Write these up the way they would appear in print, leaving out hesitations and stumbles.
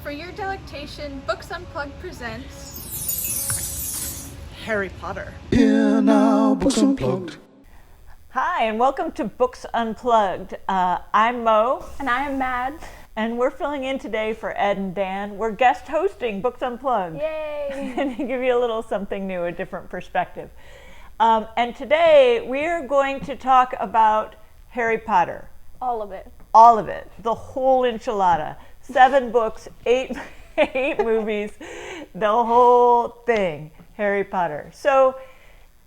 For your delectation, Books Unplugged presents Harry Potter. Here now, Books Unplugged. Hi, and welcome to Books Unplugged. I'm Moe. And I am Mads. And we're filling in today for Ed and Dan. We're guest hosting Books Unplugged. Yay! And to give you a little something new, a different perspective. And today we're going to talk about Harry Potter. All of it. All of it. The whole enchilada. 7 books, 8 movies, the whole thing. Harry Potter. So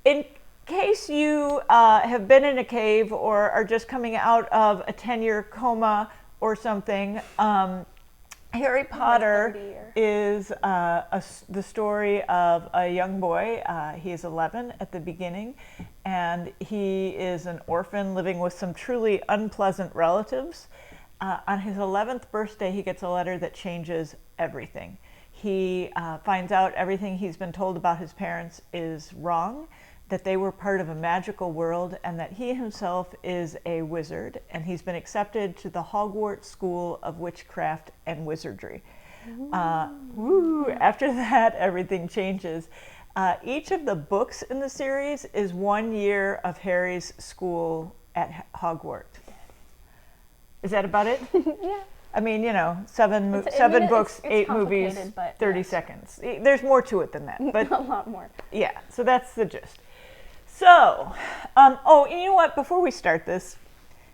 in case you have been in a cave or are just coming out of a 10-year coma or something, Harry Potter is the story of a young boy. He is 11 at the beginning, and he is an orphan living with some truly unpleasant relatives. On his 11th birthday, he gets a letter that changes everything. He finds out everything he's been told about his parents is wrong, that they were part of a magical world, and that he himself is a wizard, and he's been accepted to the Hogwarts School of Witchcraft and Wizardry. After that, everything changes. Each of the books in the series is 1 year of Harry's school at Hogwarts. Is that about it? Yeah. I mean, you know, seven books, it's 8 movies, 30 seconds. There's more to it than that, but a lot more. Yeah, so that's the gist. So, you know what? Before we start this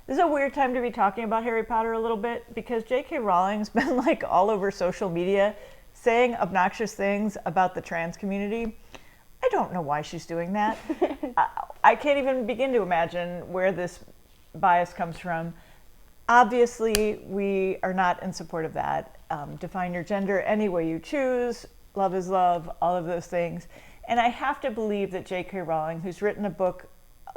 is a weird time to be talking about Harry Potter a little bit, because J.K. Rowling's been like all over social media saying obnoxious things about the trans community. I don't know why she's doing that. I can't even begin to imagine where this bias comes from. Obviously, we are not in support of that. Define your gender any way you choose. Love is love, all of those things. And I have to believe that J.K. Rowling, who's written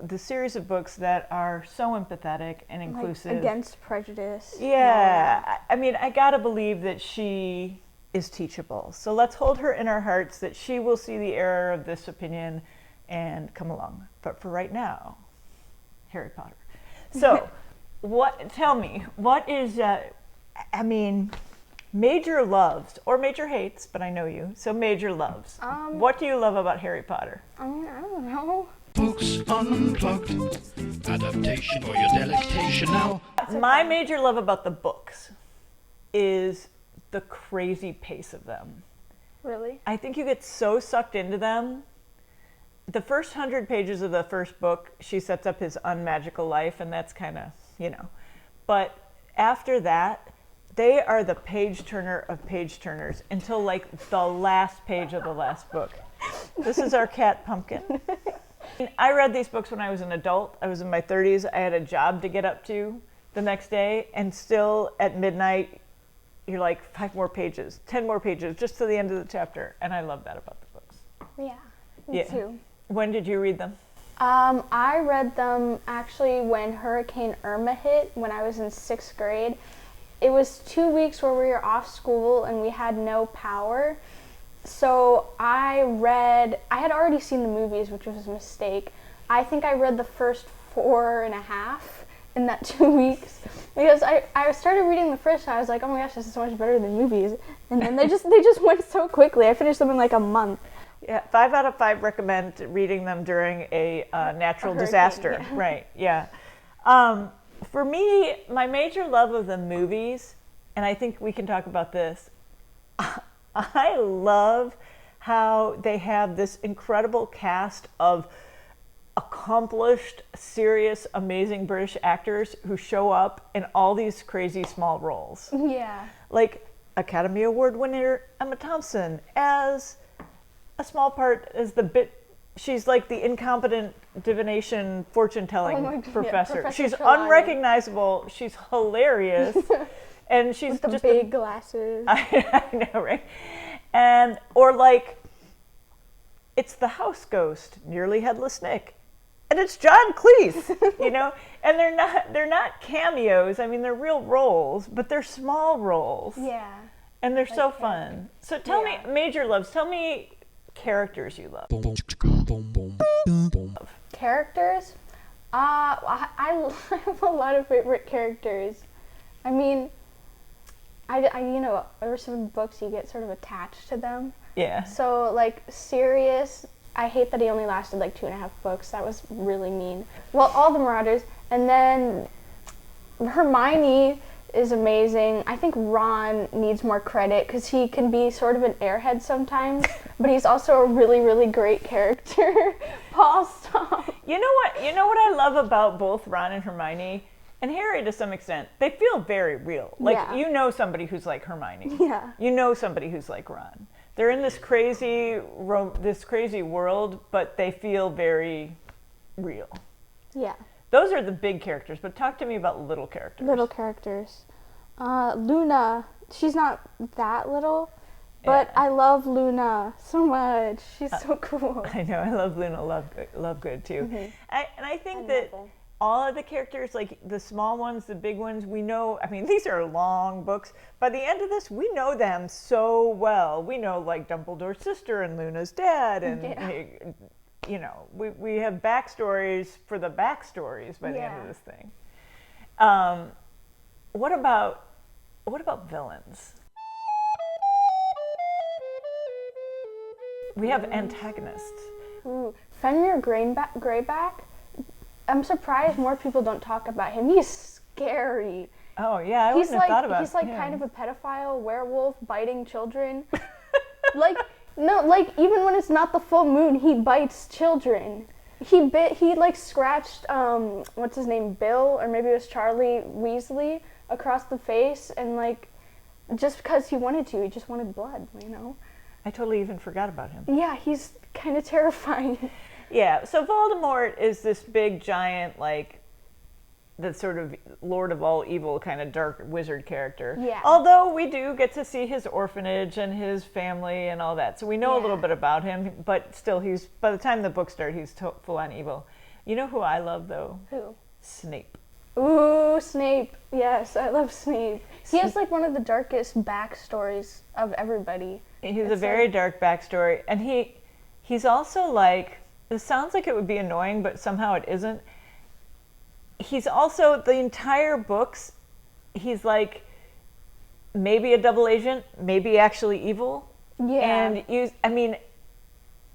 the series of books that are so empathetic and inclusive. Like Against Prejudice. Yeah. I mean, I gotta believe that she is teachable. So let's hold her in our hearts that she will see the error of this opinion and come along. But for right now, Harry Potter. So... Tell me, what is, major loves, or major hates, but I know you, so major loves. What do you love about Harry Potter? I don't know. Books Unplugged. Adaptation for your delectation now. My major love about the books is the crazy pace of them. Really? I think you get so sucked into them. The first 100 pages of the first book, she sets up his unmagical life, and that's kind of, but after that, they are the page turner of page turners until like the last page of the last book. This is our cat Pumpkin. I read these books when I was an adult. I was in my 30s. I had a job to get up to the next day, and still at midnight, you're like 5 more pages, 10 more pages, just to the end of the chapter. And I love that about the books. Yeah, me too. When did you read them? I read them actually when Hurricane Irma hit, when I was in 6th grade. It was 2 weeks where we were off school and we had no power. So I had already seen the movies, which was a mistake. I think I read the first 4.5 in that 2 weeks. Because I started reading the first, I was like, oh my gosh, this is so much better than movies. And then they just went so quickly. I finished them in like a month. Yeah, 5 out of 5 recommend reading them during a natural disaster. Yeah. Right, yeah. For me, my major love of the movies, and I think we can talk about this, I love how they have this incredible cast of accomplished, serious, amazing British actors who show up in all these crazy small roles. Yeah. Like Academy Award winner Emma Thompson as... a small part is she's like the incompetent divinination fortune-telling professor. Professor She's Trelawney. Unrecognizable. She's hilarious. And she's With the just big glasses. I know, right? Or like, it's the house ghost, nearly headless Nick. And it's John Cleese, And they're not cameos. I mean, they're real roles, but they're small roles. Yeah. And they're so fun. So tell me, major loves, tell me characters you love. Characters? I have a lot of favorite characters. I mean, there were some books you get sort of attached to them. Yeah. So, like, Sirius, I hate that he only lasted, like, 2.5 books. That was really mean. Well, all the Marauders. And then Hermione is amazing. I think Ron needs more credit because he can be sort of an airhead sometimes, but he's also a really, really great character. Paul, stop. You know what I love about both Ron and Hermione, and Harry to some extent, they feel very real. Like, Yeah. you know somebody who's like Hermione. Yeah. You know somebody who's like Ron. They're in this crazy world, but they feel very real. Yeah. Those are the big characters, but talk to me about little characters. Little characters. Luna, she's not that little, but Yeah. I love Luna so much. She's so cool. I know, I love Luna Lovegood too. Mhm. I think that love her. all of the characters, like the small ones, the big ones, we know, I mean, these are long books. By the end of this, we know them so well. We know, like, Dumbledore's sister and Luna's dad, and, Yeah. you know, we have backstories for the backstories by the end of Yeah. this thing. What about villains? We have antagonists. Ooh, Fenrir Greyback. I'm surprised more people don't talk about him. He's scary. Oh yeah, I He's wouldn't have thought about he's like him. kind of a pedophile werewolf biting children. Like even when it's not the full moon, he bites children. He like scratched what's his name, Bill, or maybe it was Charlie Weasley, across the face, and like just because he wanted to, he just wanted blood, you know. I totally even forgot about him. Yeah, he's kind of terrifying. Yeah, so Voldemort is this big giant, like, the sort of Lord of all evil kind of dark wizard character. Yeah. Although we do get to see his orphanage and his family and all that. So we know a little Yeah. bit about him, but still by the time the books start, he's full on evil. You know who I love, though? Who? Snape. Ooh, Snape. Yes, I love Snape. He has like one of the darkest backstories of everybody. He's a very dark backstory. And he's also like, this sounds like it would be annoying, but somehow it isn't. He's also, the entire books, he's like maybe a double agent, maybe actually evil. Yeah. And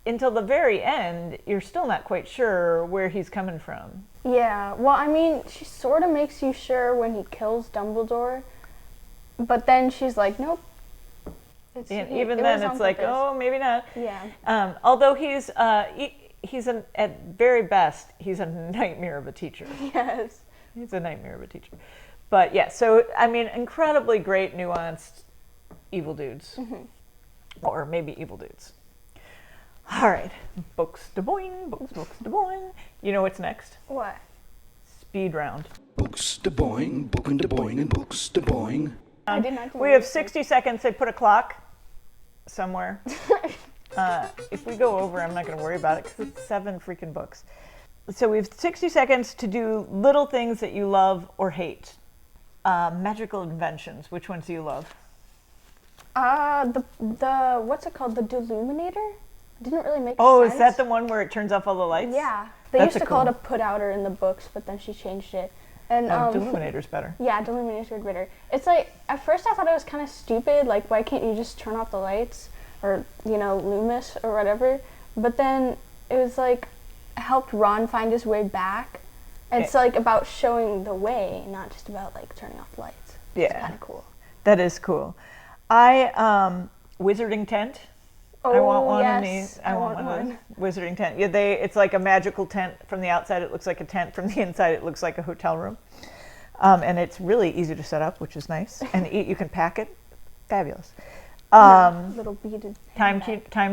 until the very end, you're still not quite sure where he's coming from. Yeah, well, I mean, she sort of makes you sure when he kills Dumbledore, but then she's like, nope. And even then, it's like, oh, maybe not. Yeah. Although he's at very best, he's a nightmare of a teacher. Yes. He's a nightmare of a teacher. But yeah, so, I mean, incredibly great, nuanced evil dudes. Mm-hmm. Or maybe evil dudes. All right. Books de boing, books de boing. You know what's next? What? Speed round. Books de boing, booking de boing, and books de boing. I did not do We have research. 60 seconds. They put a clock somewhere. If we go over, I'm not going to worry about it because it's 7 freaking books. So we have 60 seconds to do little things that you love or hate. Magical inventions. Which ones do you love? The what's it called? The Deluminator? Didn't really make Oh, sense. is that the one where it turns off all the lights? Yeah. They That's used a to call it cool- a put-outer in the books, but then she changed it. And Deluminator's better. yeah, Deluminator would better. It's like, at first I thought it was kind of stupid, like, why can't you just turn off the lights? Or, Loomis or whatever. But then it was like, helped Ron find his way back. And it's like about showing the way, not just about like turning off the lights. It's Yeah. kind of cool. That is cool. Wizarding tent. I want one of these. I want one of those. Wizarding tent. Yeah, it's like a magical tent. From the outside, it looks like a tent. From the inside, it looks like a hotel room. And it's really easy to set up, which is nice. And you can pack it. Fabulous. Little beaded Time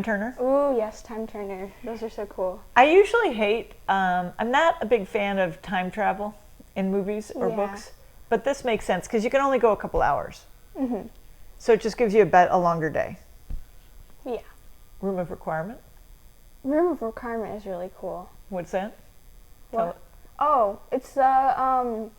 turner. Ooh, yes, time turner. Those are so cool. I usually hate. I'm not a big fan of time travel in movies or Yeah. books, but this makes sense because you can only go a couple hours. Mm-hmm. So it just gives you a longer day. Yeah. Room of requirement. Room of Requirement is really cool. What's that? What? Oh, it's the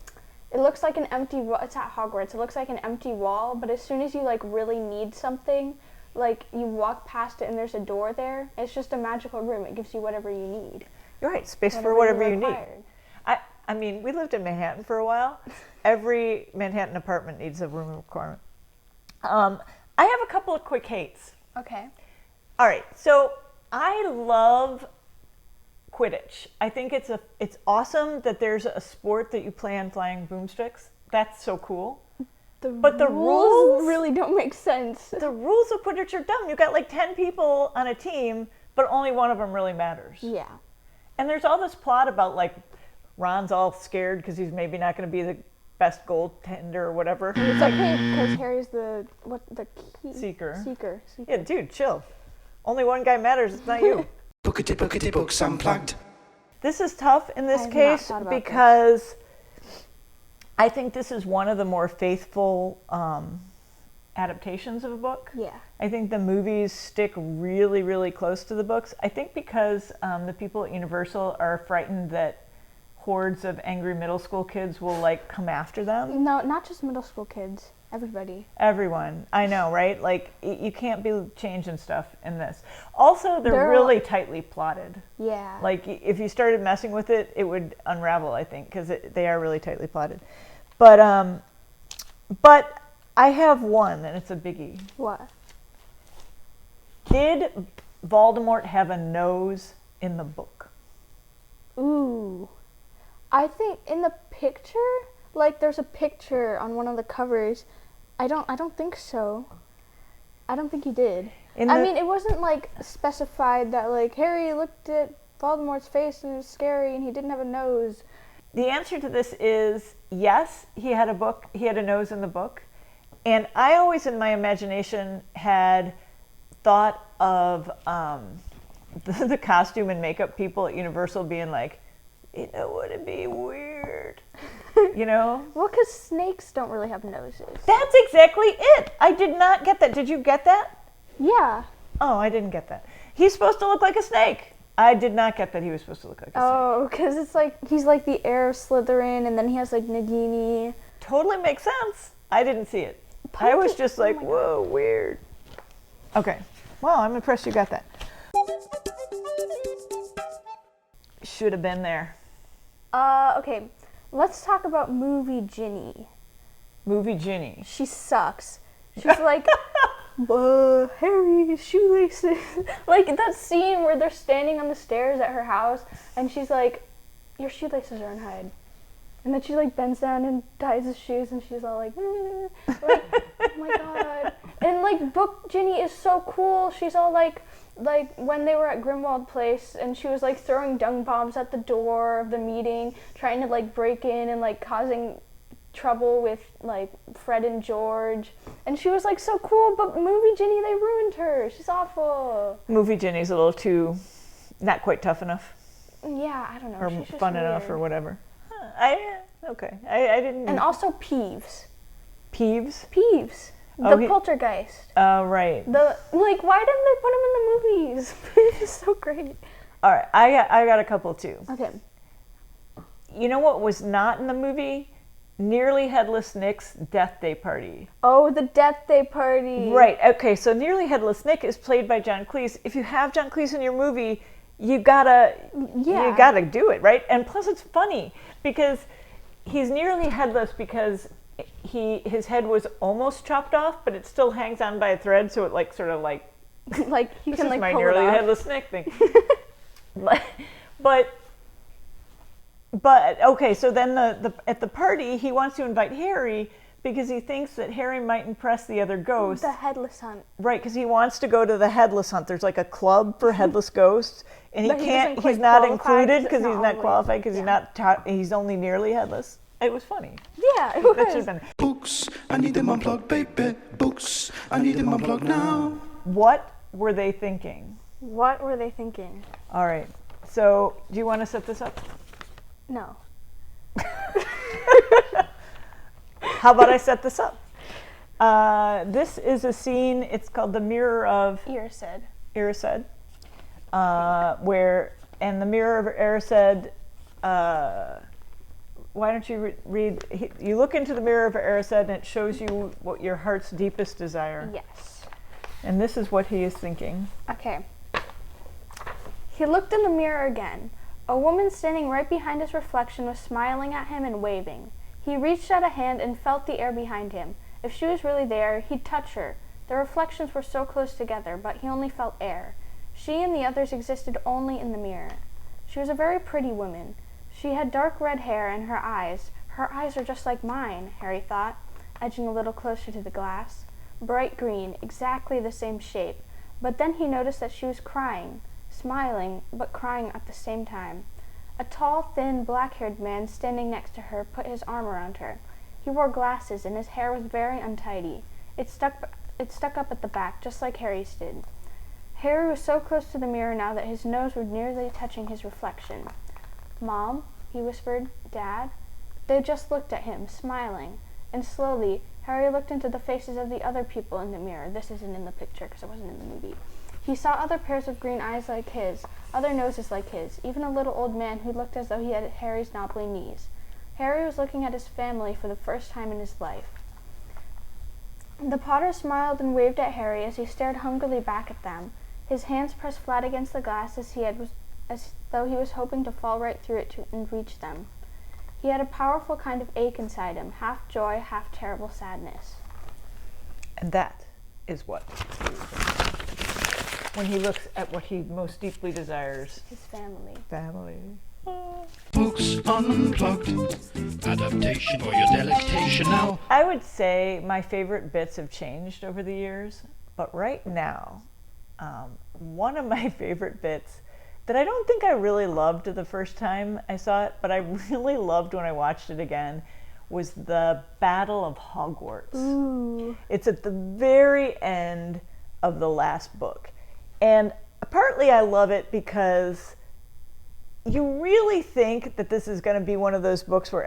it looks like an empty wall. It's at Hogwarts. It looks like an empty wall, but as soon as you like really need something, like you walk past it and there's a door there. It's just a magical room. It gives you whatever you need. You're right. Space for whatever you need. required. I mean, we lived in Manhattan for a while. Every Manhattan apartment needs a room of requirement. I have a couple of quick hates. Okay. All right, so I love Quidditch. I think it's awesome that there's a sport that you play on flying broomsticks. That's so cool. But the rules really don't make sense. The rules of Quidditch are dumb. You got like 10 people on a team, but only one of them really matters. Yeah. And there's all this plot about like Ron's all scared because he's maybe not going to be the best goaltender or whatever. It's okay because Harry's the key? Seeker. Seeker. Yeah, dude, chill. Only one guy matters. It's not you. Bookity Books Unplugged. This is tough in this I have not case thought about because I think this is one of the more faithful adaptations of a book. Yeah. I think the movies stick really, really close to the books. I think because the people at Universal are frightened that hordes of angry middle school kids will like come after them. No, not just middle school kids. Everybody. Everyone. I know, right? Like, you can't be changing stuff in this. Also, they're really tightly plotted. Yeah. Like, if you started messing with it, it would unravel, I think, because they are really tightly plotted. But I have one, and it's a biggie. What? Did Voldemort have a nose in the book? Ooh. I think in the picture, like there's a picture on one of the covers. I don't think so. I don't think he did. I mean, it wasn't like specified that like Harry looked at Voldemort's face and it was scary and he didn't have a nose. The answer to this is yes, he had a nose in the book. And I always in my imagination had thought of the costume and makeup people at Universal being like, you know, would it be weird? You know? Well, because snakes don't really have noses. That's exactly it. I did not get that. Did you get that? Yeah. Oh, I didn't get that. He's supposed to look like a snake. I did not get that he was supposed to look like a snake. Oh, because it's like, he's like the heir of Slytherin, and then he has like Nagini. Totally makes sense. I didn't see it. I was just like, whoa, weird. Okay. Wow, I'm impressed you got that. Should have been there. Okay. Let's talk about movie Ginny. Movie Ginny. She sucks. She's like, Harry, shoelaces. Like that scene where they're standing on the stairs at her house, and she's like, your shoelaces are untied. And then she like bends down and ties his shoes, and she's all like, like, oh my god. And like book Ginny is so cool. She's all like when they were at Grimwald Place, and she was like throwing dung bombs at the door of the meeting, trying to like break in and like causing trouble with like Fred and George. And she was like so cool, but movie Ginny, they ruined her. She's awful. Movie Ginny's a little too, not quite tough enough. Yeah, I don't know. Or She's just fun weird. enough or whatever. Okay. I didn't. And also Peeves. Peeves? Peeves. The poltergeist. Oh, right. Like, why didn't they put him in the movies? Peeves is so great. All right, I got a couple too. Okay. You know what was not in the movie? Nearly Headless Nick's Death Day Party. Oh, the Death Day Party. Right, okay, so Nearly Headless Nick is played by John Cleese. If you have John Cleese in your movie, you gotta do it, right? And plus it's funny because he's nearly headless because his head was almost chopped off, but it still hangs on by a thread, so it like sort of like like you this can is like my pull nearly it off. headless Nick thing. but okay, so then the at the party he wants to invite Harry because he thinks that Harry might impress the other ghosts. The headless hunt. Right, because he wants to go to the headless hunt. There's like a club for headless ghosts, and he But can't. he He's not qualify included because because it's he's not not qualified because always- he's only nearly headless. It was funny. Yeah, it That should was. have been. Books, I need them unplugged, baby. Books, I need them unplugged now. What were they thinking? What were they thinking? All right. So, do you want to set this up? No. How about I set this up? This is a scene. It's called the Mirror of Erised. Erised, and the Mirror of Erised. Why don't you read? You look into the Mirror of Erised, and it shows you what your heart's deepest desire. Yes. And this is what he is thinking. Okay. He looked in the mirror again. A woman standing right behind his reflection was smiling at him and waving. He reached out a hand and felt the air behind him. If she was really there, he'd touch her. The reflections were so close together, but he only felt air. She and the others existed only in the mirror. She was a very pretty woman. She had dark red hair and her eyes are just like mine, Harry thought, edging a little closer to the glass. Bright green, exactly the same shape. But then he noticed that she was crying, smiling, but crying at the same time. A tall, thin, black-haired man standing next to her put his arm around her. He wore glasses, and his hair was very untidy. It stuck up at the back, just like Harry's did. Harry was so close to the mirror now that his nose was nearly touching his reflection. "Mom," he whispered, "Dad?" They just looked at him, smiling. And slowly, Harry looked into the faces of the other people in the mirror. This isn't in the picture because it wasn't in the movie. He saw other pairs of green eyes like his, other noses like his, even a little old man who looked as though he had Harry's knobbly knees. Harry was looking at his family for the first time in his life. The Potter smiled and waved at Harry as he stared hungrily back at them, his hands pressed flat against the glass as though he was hoping to fall right through it and reach them. He had a powerful kind of ache inside him, half joy, half terrible sadness. And that is what, when he looks at what he most deeply desires. His family. Family. Books Unplugged. Adaptation for your delectation now. I would say my favorite bits have changed over the years, but right now, one of my favorite bits that I don't think I really loved the first time I saw it, but I really loved when I watched it again, was the Battle of Hogwarts. Ooh. It's at the very end of the last book. And partly I love it because you really think that this is going to be one of those books where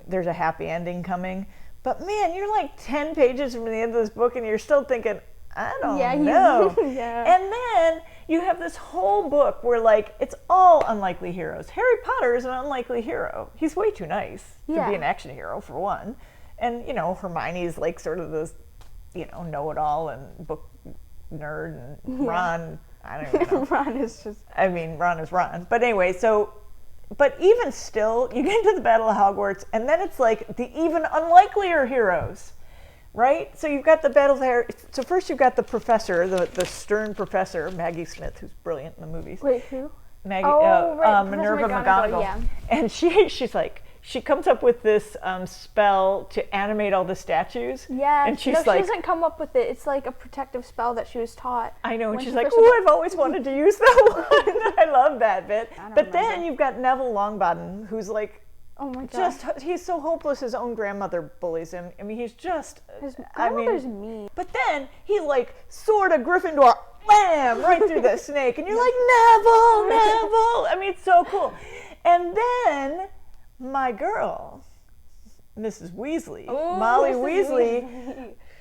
there's a happy ending coming. But man, you're like 10 pages from the end of this book and you're still thinking, I don't know. Yeah. And then you have this whole book where it's all unlikely heroes. Harry Potter is an unlikely hero. He's way too nice to be an action hero, for one. And, Hermione's sort of this, know-it-all and book nerd, and Ron, I don't even know. Ron is just... Ron is Ron. But anyway, but even still, you get into the Battle of Hogwarts, and then it's the even unlikelier heroes. Right? So you've got the Battle of Harry. So first you've got the professor, the stern professor, Maggie Smith, who's brilliant in the movies. Wait, who? Maggie, right. Minerva McGonagall. Yeah. And she comes up with this spell to animate all the statues. Yeah. And she's she doesn't come up with it. It's like a protective spell that she was taught. I know. And she's like, I've always wanted to use that one. I love that bit. But then you've got Neville Longbottom, who's oh my God. He's so hopeless. His own grandmother bullies him. He's just. His grandmother's mean. But then he sword of Gryffindor, bam, right through the snake, and you're like, Neville. It's so cool. And then my girl, Mrs. Weasley, Molly Weasley,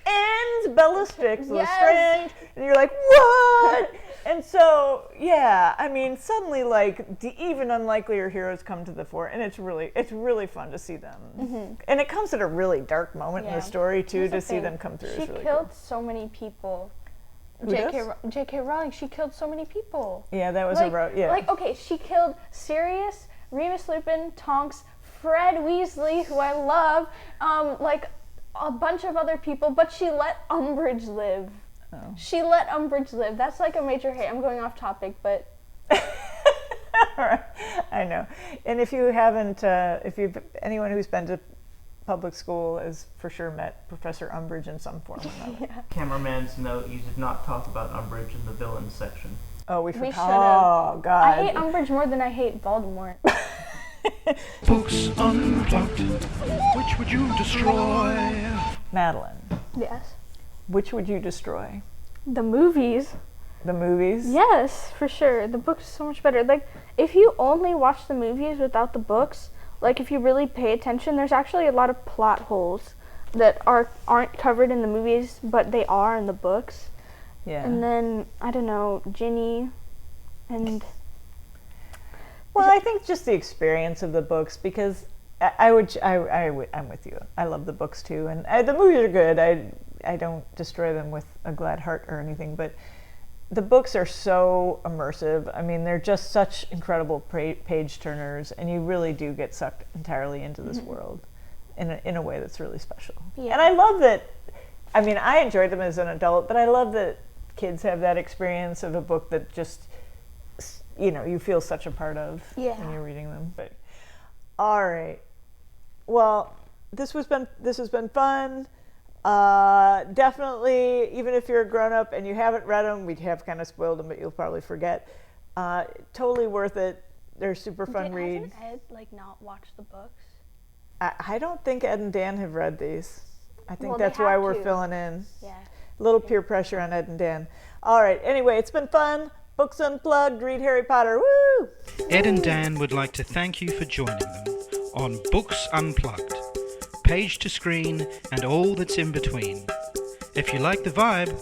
ends Bella Lestrange, and you're like, what? And so, suddenly, the even unlikelier heroes come to the fore, and it's really fun to see them. Mm-hmm. And it comes at a really dark moment in the story, too, to see them come through. She really killed cool. so many people. Who does? J.K. Rowling, she killed so many people. Yeah, that was she killed Sirius, Remus Lupin, Tonks, Fred Weasley, who I love, a bunch of other people, but she let Umbridge live. Oh. She let Umbridge live. That's a major hate. I'm going off topic, but... I know. And if anyone who's been to public school has for sure met Professor Umbridge in some form or another. Yeah. Cameraman's note, you did not talk about Umbridge in the villains section. Oh, we should have. Oh, God. I hate Umbridge more than I hate Voldemort. Books Unplugged. Which would you destroy? Madeline. Yes. Which would you destroy? The movies. The movies? Yes, for sure. The books are so much better. If you only watch the movies without the books, if you really pay attention, there's actually a lot of plot holes that aren't covered in the movies, but they are in the books. Yeah. And then, I don't know, Ginny and... Well, I think just the experience of the books, because I'm with you. I love the books too, and the movies are good. I don't destroy them with a glad heart or anything, but the books are so immersive. They're just such incredible page turners, and you really do get sucked entirely into this world. in a way that's really special. Yeah. And I love that. I mean, I enjoyed them as an adult, but I love that kids have that experience of a book that just, you feel such a part of when you're reading them. But all right. Well, this has been fun. Definitely, even if you're a grown-up and you haven't read them, we have kind of spoiled them, but you'll probably forget. Totally worth it. They're super fun reads. Hasn't Ed not watched the books? I don't think Ed and Dan have read these. I think Well, that's they why have we're to. filling in. Yeah. A little peer pressure on Ed and Dan. All right. Anyway, it's been fun. Books Unplugged. Read Harry Potter. Woo! Ed and Dan would like to thank you for joining them on Books Unplugged, page to screen and all that's in between. If you like the vibe,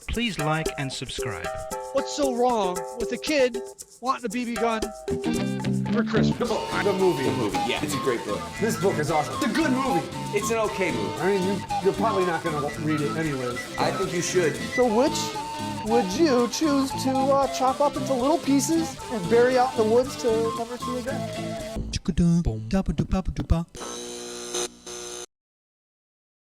please like and subscribe. What's so wrong with a kid wanting a BB gun for Christmas? The movie. Yeah, it's a great book. This book is awesome. It's a good movie. It's an okay movie. I mean, you're probably not going to read it anyways. I think you should. So which would you choose to chop up into little pieces and bury out in the woods to never see again?